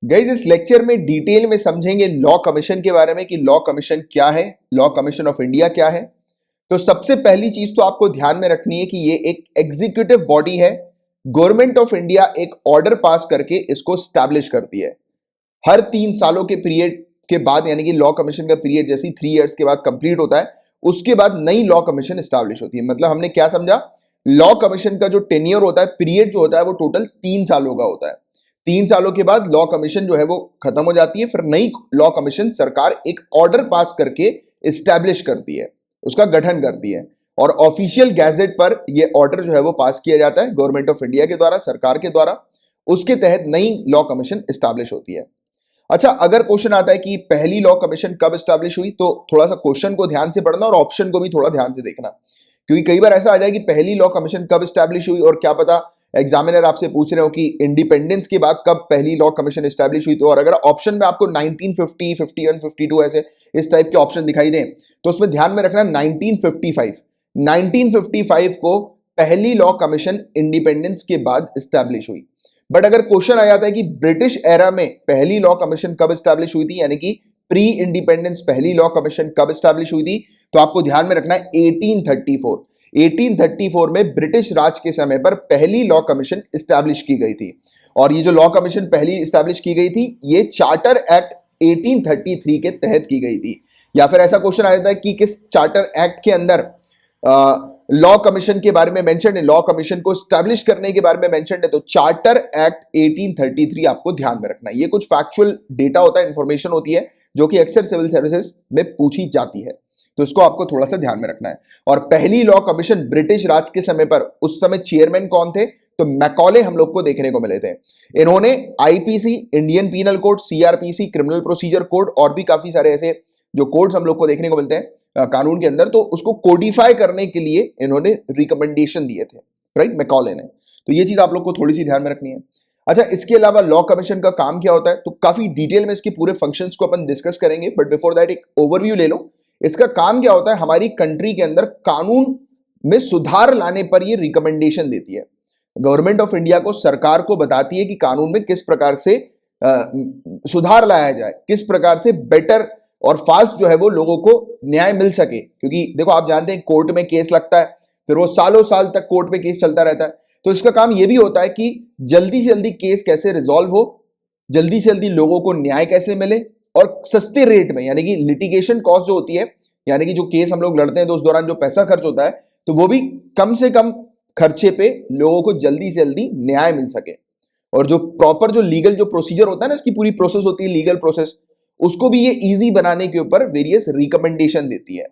Guys इस lecture में detail में समझेंगे लॉ कमीशन के बारे में कि लॉ कमीशन क्या है, लॉ कमीशन ऑफ इंडिया क्या है। तो सबसे पहली चीज तो आपको ध्यान में रखनी है कि ये एक एग्जीक्यूटिव बॉडी है। गवर्नमेंट ऑफ इंडिया एक ऑर्डर पास करके इसको स्टैब्लिश करती है। हर 3 सालों के पीरियड के बाद, यानी कि लॉ कमीशन का पीरियड जैसे 3 इयर्स के बाद कंप्लीट होता है, उसके बाद नई लॉ कमीशन स्टैब्लिश होती है। मतलब हमने क्या समझा, लॉ कमीशन का जो टेन्योर होता है, पीरियड जो होता है, वो टोटल 3 सालों का होता है। 3 सालों के बाद लॉ कमीशन जो है वो खत्म हो जाती है, फिर नई लॉ कमीशन सरकार एक ऑर्डर पास करके स्टैब्लिश करती है, उसका गठन करती है और ऑफिशियल गैजेट पर यह ऑर्डर जो है वो पास किया जाता है गवर्नमेंट ऑफ इंडिया के द्वारा, सरकार के द्वारा। उसके तहत नई लॉ कमीशन स्टैब्लिश होती है। अच्छा, अगर क्वेश्चन आता है कि पहली लॉ कमीशन कब स्टैब्लिश हुई, तो थोड़ा सा क्वेश्चन को ध्यान से पढ़ना और ऑप्शन को भी थोड़ा ध्यान से देखना, क्योंकि कई बार ऐसा आ जाए कि पहली लॉ कमीशन कब स्टैब्लिश हुई और क्या पता एग्जामिनर आपसे पूछ रहे हो कि इंडिपेंडेंस के बाद कब पहली लॉ कमीशन स्टैब्लिश हुई। तो और अगर ऑप्शन में आपको 1950, 51, 52 ऐसे इस टाइप के ऑप्शन दिखाई दें, तो उसमें ध्यान में रखना 1955 को पहली लॉ कमीशन इंडिपेंडेंस के बाद स्टैब्लिश हुई। बट अगर क्वेश्चन आ जाता है कि ब्रिटिश एरा में पहली लॉ कमीशन कब स्टैब्लिश हुई थी, यानी कि प्री इंडिपेंडेंस पहली लॉ कमीशन कब स्टैब्लिश हुई थी, तो आपको ध्यान में रखना है 1834 में ब्रिटिश राज के समय पर पहली लॉ कमीशन स्टैब्लिश की गई थी। और ये जो लॉ कमीशन पहली स्टैब्लिश की गई थी, ये चार्टर एक्ट 1833 के तहत की गई थी। या फिर ऐसा क्वेश्चन आ जाता है कि किस चार्टर एक्ट के अंदर लॉ कमीशन के बारे में मेंशन है, लॉ कमीशन को स्टैब्लिश करने के बारे में मेंशन है, तो चार्टर एक्ट 1833 आपको ध्यान में रखना है। ये कुछ फैक्चुअल डेटा होता है, इंफॉर्मेशन होती है जो कि अक्सर सिविल सर्विसेज में पूछी जाती है, तो इसको आपको थोड़ा सा ध्यान में रखना है। और पहली लॉ कमीशन ब्रिटिश राज के समय पर, उस समय चेयरमैन कौन थे, तो मैकॉले हम लोग को देखने को मिले थे। इन्होंने IPC, Indian penal code, CrPC, criminal procedure code और भी काफी सारे ऐसे जो कोड्स हम लोग को देखने को मिलते हैं कानून के अंदर, तो उसको कोडिफाई करने के लिए इन्होंने रिकमेंडेशन दिए थे, राइट, मैकॉले ने। तो ये चीज आप लोग को थोड़ी सी ध्यान में रखनी है। अच्छा, इसके अलावा लॉ कमीशन का काम क्या होता है, तो काफी डिटेल में इसके पूरे फंक्शंस को अपन डिस्कस करेंगे, बट बिफोर दैट एक ओवरव्यू ले लो। इसका काम क्या होता है, हमारी कंट्री के अंदर कानून में सुधार लाने पर ये रिकमेंडेशन देती है। गवर्नमेंट ऑफ इंडिया को, सरकार को बताती है कि कानून में किस प्रकार से सुधार लाया जाए, किस प्रकार से बेटर और फास्ट जो है वो लोगों को न्याय मिल सके। क्योंकि देखो, आप जानते हैं कोर्ट में केस लगता है, फिर वो सालों साल तक कोर्ट में केस चलता रहता है। तो इसका काम ये भी होता है कि जल्दी से जल्दी केस कैसे रिजॉल्व हो, जल्दी से जल्दी लोगों को न्याय कैसे मिले और सस्ते रेट में, यानी कि लिटिगेशन कॉस्ट जो होती है, यानी कि जो केस हम लोग लड़ते हैं तो उस दौरान जो पैसा खर्च होता है, तो वो भी कम से कम खर्चे पे लोगों को जल्दी से जल्दी न्याय मिल सके। और जो प्रॉपर जो लीगल जो प्रोसीजर होता है ना, इसकी पूरी प्रोसेस होती है लीगल प्रोसेस, उसको भी ये इजी बनाने के ऊपर वेरियस रिकमेंडेशन देती है।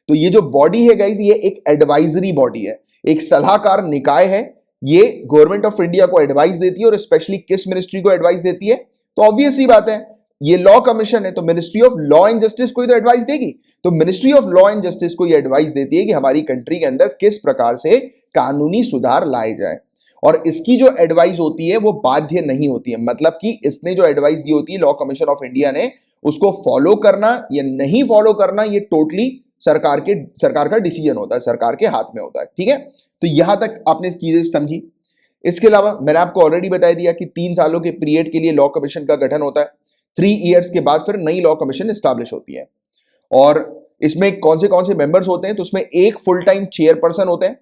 तो ये जो बॉडी है गाइज, ये एक एडवाइजरी बॉडी है, एक सलाहकार निकाय है। ये गवर्नमेंट ऑफ इंडिया को एडवाइस देती है और स्पेशली किस मिनिस्ट्री को एडवाइस देती है, तो ऑब्वियस ही बात है, ये लॉ कमीशन है तो ministry of law and justice को ही तो एडवाइस देगी। तो ministry of law and justice को ये एडवाइस देती है कि हमारी कंट्री के अंदर किस प्रकार से कानूनी सुधार लाए जाए। और इसकी जो एडवाइस होती है वो बाध्य नहीं होती है, मतलब कि इसने जो एडवाइस दी होती है लॉ कमीशन ऑफ इंडिया ने, उसको फॉलो करना या नहीं फॉलो करना ये टोटली सरकार का डिसीजन होता है, सरकार के हाथ में होता है। ठीक है, तो यहां तक आपने चीजें समझी। इसके अलावा मैंने आपको ऑलरेडी बता दिया कि 3 सालों के पीरियड के लिए लॉ कमीशन का गठन होता है। 3 इयर्स के बाद फिर नई लॉ कमीशन स्टैब्लिश होती है। और इसमें कौन से मेंबर्स होते हैं, तो उसमें एक फुल टाइम चेयरपर्सन होते हैं,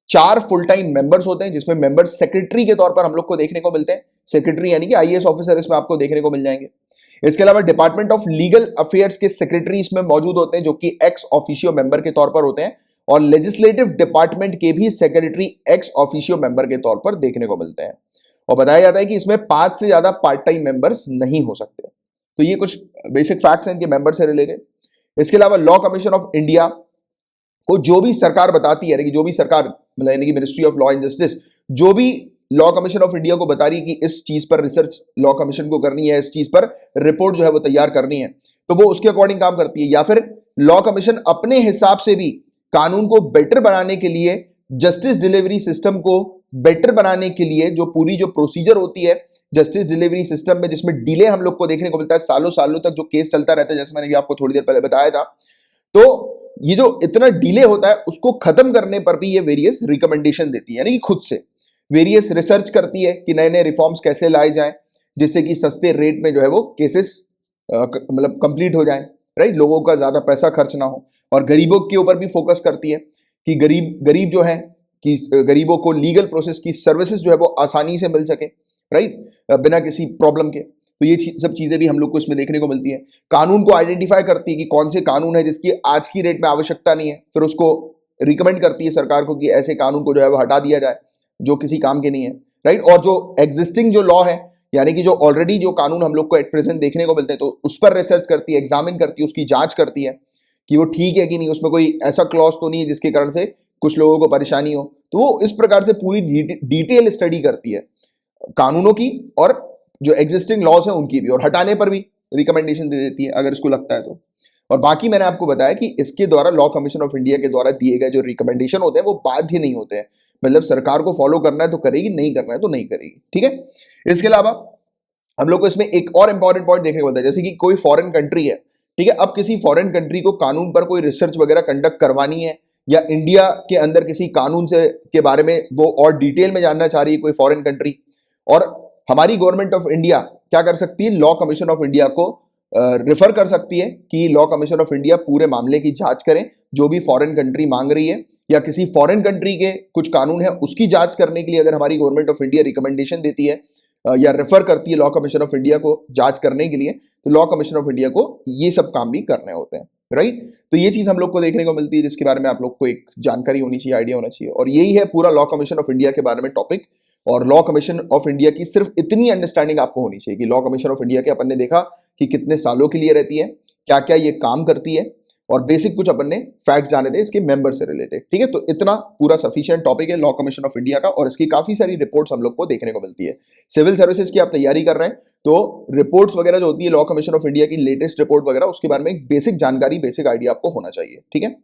4 फुल टाइम मेंबर्स होते हैं, जिसमें मेंबर्स सेक्रेटरी के तौर पर हम लोग को देखने को मिलते हैं। सेक्रेटरी यानी कि आईएएस ऑफिसर इसमें आपको देखने को मिल जाएंगे। इसके अलावा डिपार्टमेंट ऑफ लीगल अफेयर्स के सेक्रेटरी इसमें मौजूद होते हैं, जो कि एक्स ऑफिशियो मेंबर के तौर पर होते हैं। और लेजिस्लेटिव डिपार्टमेंट के भी सेक्रेटरी एक्स ऑफिशियो मेंबर के तौर पर देखने को मिलते हैं। और बताया जाता है कि इसमें 5 से ज्यादा पार्ट टाइम मेंबर्स नहीं हो सकते। तो ये कुछ बेसिक फैक्ट्स हैं इनके मेंबर से रिलेटेड। इसके अलावा लॉ कमीशन ऑफ इंडिया को जो भी सरकार बताती है, जो भी सरकार मतलब यानी कि ministry of law and justice जो भी लॉ कमीशन ऑफ इंडिया को बता रही है कि इस चीज पर रिसर्च लॉ कमीशन को करनी है, इस चीज पर रिपोर्ट जो है वो तैयार करनी है, तो वो उसके अकॉर्डिंग काम करती है। या फिर लॉ कमीशन अपने हिसाब से भी कानून को बेटर बनाने के लिए, जस्टिस डिलीवरी सिस्टम को बेटर बनाने के लिए जो पूरी जो प्रोसीजर होती है जस्टिस डिलीवरी सिस्टम में, जिसमें डिले हम लोग को देखने को मिलता है, सालों सालों तक जो केस चलता रहता है, जैसे मैंने भी आपको थोड़ी देर पहले बताया था, तो ये जो इतना डिले होता है उसको खत्म करने पर भी ये वेरियस रिकमेंडेशन देती है, यानी कि खुद से वेरियस रिसर्च करती है कि नए नए रिफॉर्म्स कैसे लाए जाएं, जिससे कि सस्ते रेट में जो है वो केसेस मतलब कंप्लीट हो जाए, राइट, लोगों का ज्यादा पैसा खर्च ना हो। और गरीबों के ऊपर भी फोकस करती है कि गरीब जो है कि गरीबों को लीगल प्रोसेस की सर्विसेज जो है वो आसानी से मिल सके, राइट, बिना किसी प्रॉब्लम के। तो ये सब चीजें भी हम लोग को इसमें देखने को मिलती है। कानून को आइडेंटिफाई करती है कि कौन से कानून है जिसकी आज की डेट में आवश्यकता नहीं है, फिर उसको रिकमेंड करती है सरकार को कि ऐसे कानून को जो है वो हटा दिया जाए जो किसी काम के नहीं है, राइट। और जो एग्जिस्टिंग जो लॉ है, यानी कि जो ऑलरेडी जो कानून हम लोग को एट प्रेजेंट देखने को मिलते हैं, तो उस पर रिसर्च करती है, एग्जामिन करती है, उसकी जांच करती है कि वो ठीक है कि नहीं, उसमें कोई ऐसा क्लॉज तो नहीं है जिसके कारण से कुछ लोगों को परेशानी हो। तो वो इस प्रकार से पूरी डिटेल स्टडी करती है कानूनों की और जो एग्जिस्टिंग लॉज है उनकी भी, और हटाने पर भी रिकमेंडेशन दे देती है अगर इसको लगता है तो। और बाकी मैंने आपको बताया कि इसके द्वारा लॉ कमीशन ऑफ इंडिया के द्वारा दिए गए जो रिकमेंडेशन होते हैं वो बाध्य नहीं होते हैं, मतलब सरकार को फॉलो करना है तो करेगी, नहीं करना है तो नहीं करेगी, ठीक है। इसके अलावा हम लोग को इसमें एक और इंपॉर्टेंट पॉइंट देखने को मिलता है, जैसे कि कोई फॉरेन कंट्री है, ठीक है, अब किसी फॉरेन कंट्री को कानून पर कोई रिसर्च वगैरह कंडक्ट करवानी है, या इंडिया के अंदर किसी कानून से के बारे में वो और डिटेल में जानना चाह रही है कोई फॉरेन कंट्री, और हमारी गवर्नमेंट ऑफ इंडिया क्या कर सकती है, लॉ कमीशन ऑफ इंडिया को रेफर कर सकती है कि लॉ कमीशन ऑफ इंडिया पूरे मामले की जांच करें, जो भी फॉरेन कंट्री मांग रही है, या किसी फॉरेन कंट्री के कुछ कानून है उसकी जांच करने के लिए अगर हमारी गवर्नमेंट ऑफ इंडिया रिकमेंडेशन देती है या रेफर करती है लॉ कमीशन ऑफ इंडिया को जांच करने के लिए, तो लॉ कमीशन ऑफ इंडिया को ये सब काम भी करने होते हैं, राइट। तो ये चीज हम लोग को देखने को मिलती है, जिसके बारे में आप लोग को एक जानकारी होनी चाहिए, आइडिया होना चाहिए। और यही है पूरा लॉ कमीशन ऑफ इंडिया के बारे में टॉपिक। और लॉ कमीशन ऑफ इंडिया की सिर्फ इतनी अंडरस्टैंडिंग आपको होनी चाहिए कि लॉ कमीशन ऑफ इंडिया के अपन ने देखा कि कितने सालों के लिए रहती है, क्या क्या ये काम करती है, और बेसिक कुछ अपन ने फैक्ट जाने थे इसके मेंबर से रिलेटेड, ठीक है। तो इतना पूरा सफिशिएंट टॉपिक है लॉ कमीशन ऑफ इंडिया का, और इसकी काफी सारी रिपोर्ट्स हम लोग को देखने को मिलती है। सिविल सर्विसेज की आप तैयारी कर रहे हैं तो रिपोर्ट्स वगैरह जो होती है लॉ कमीशन ऑफ इंडिया की लेटेस्ट रिपोर्ट वगैरह, उसके बारे में एक बेसिक जानकारी, बेसिक आइडिया आपको होना चाहिए, ठीक है।